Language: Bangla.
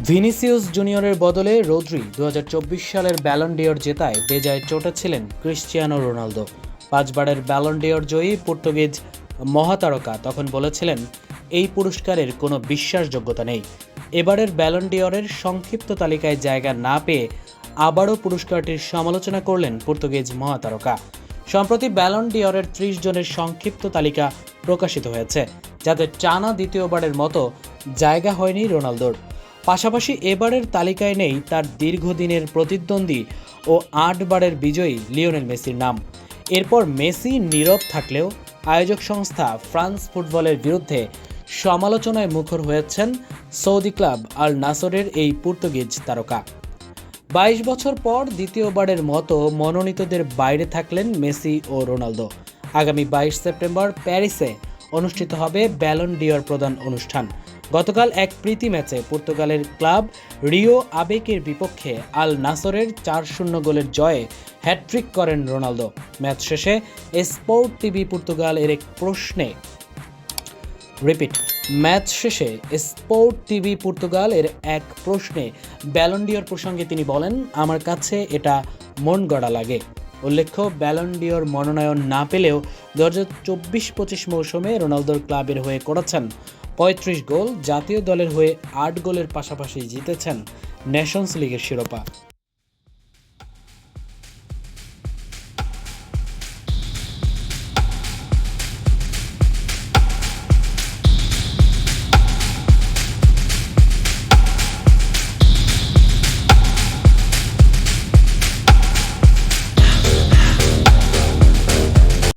ভিনিসিয়াস জুনিয়রের বদলে রদ্রি 2024 সালের ব্যালন ডিওর জেতায় বেজায় চটেছিলেন ক্রিশ্চিয়ানো রোনালদো। 5 বারের ব্যালন ডিওর জয়ী পর্তুগিজ মহাতারকা তখন বলেছিলেন, এই পুরস্কারের কোনো বিশ্বাসযোগ্যতা নেই। এবারের ব্যালন ডিওরের সংক্ষিপ্ত তালিকায় জায়গা না পেয়ে আবারও পুরস্কারটির সমালোচনা করলেন পর্তুগিজ মহাতারকা। সম্প্রতি ব্যালন ডিওরের 30 জনের সংক্ষিপ্ত তালিকা প্রকাশিত হয়েছে, যাতে টানা দ্বিতীয়বারের মতো জায়গা হয়নি রোনালদোর। পাশাপাশি এবারের তালিকায় নেই তার দীর্ঘদিনের প্রতিদ্বন্দ্বী ও 8 বারের বিজয়ী লিওনেল মেসির নাম। এরপর মেসি নীরব থাকলেও আয়োজক সংস্থা ফ্রান্স ফুটবলের বিরুদ্ধে সমালোচনায় মুখর হয়েছেন সৌদি ক্লাব আল নাসরের এই পর্তুগিজ তারকা। 22 বছর পর দ্বিতীয়বারের মতো মনোনীতদের বাইরে থাকলেন মেসি ও রোনালদো। আগামী 22 সেপ্টেম্বর প্যারিসে অনুষ্ঠিত হবে ব্যালন ডিওর প্রদান অনুষ্ঠান। গতকাল এক প্রীতি ম্যাচে পর্তুগালের ক্লাব রিও আবেকের বিপক্ষে আল নাসরের 4-0 গোলের জয়ে হ্যাটট্রিক করেন রোনালদো। ম্যাচ শেষে স্পোর্ট টিভি পর্তুগাল এর এক প্রশ্নে ব্যালন ডিওর প্রসঙ্গে তিনি বলেন, আমার কাছে এটা মন গড়া লাগে। উল্লেখ্য, ব্যালন ডিওর মনোনয়ন না পেলেও 2024-25 মৌসুমে রোনালদোর ক্লাবের হয়ে করেছেন 35 গোল, জাতীয় দলের হয়ে 8 গোলের পাশাপাশি জিতেছেন নেশনস লিগের শিরোপা।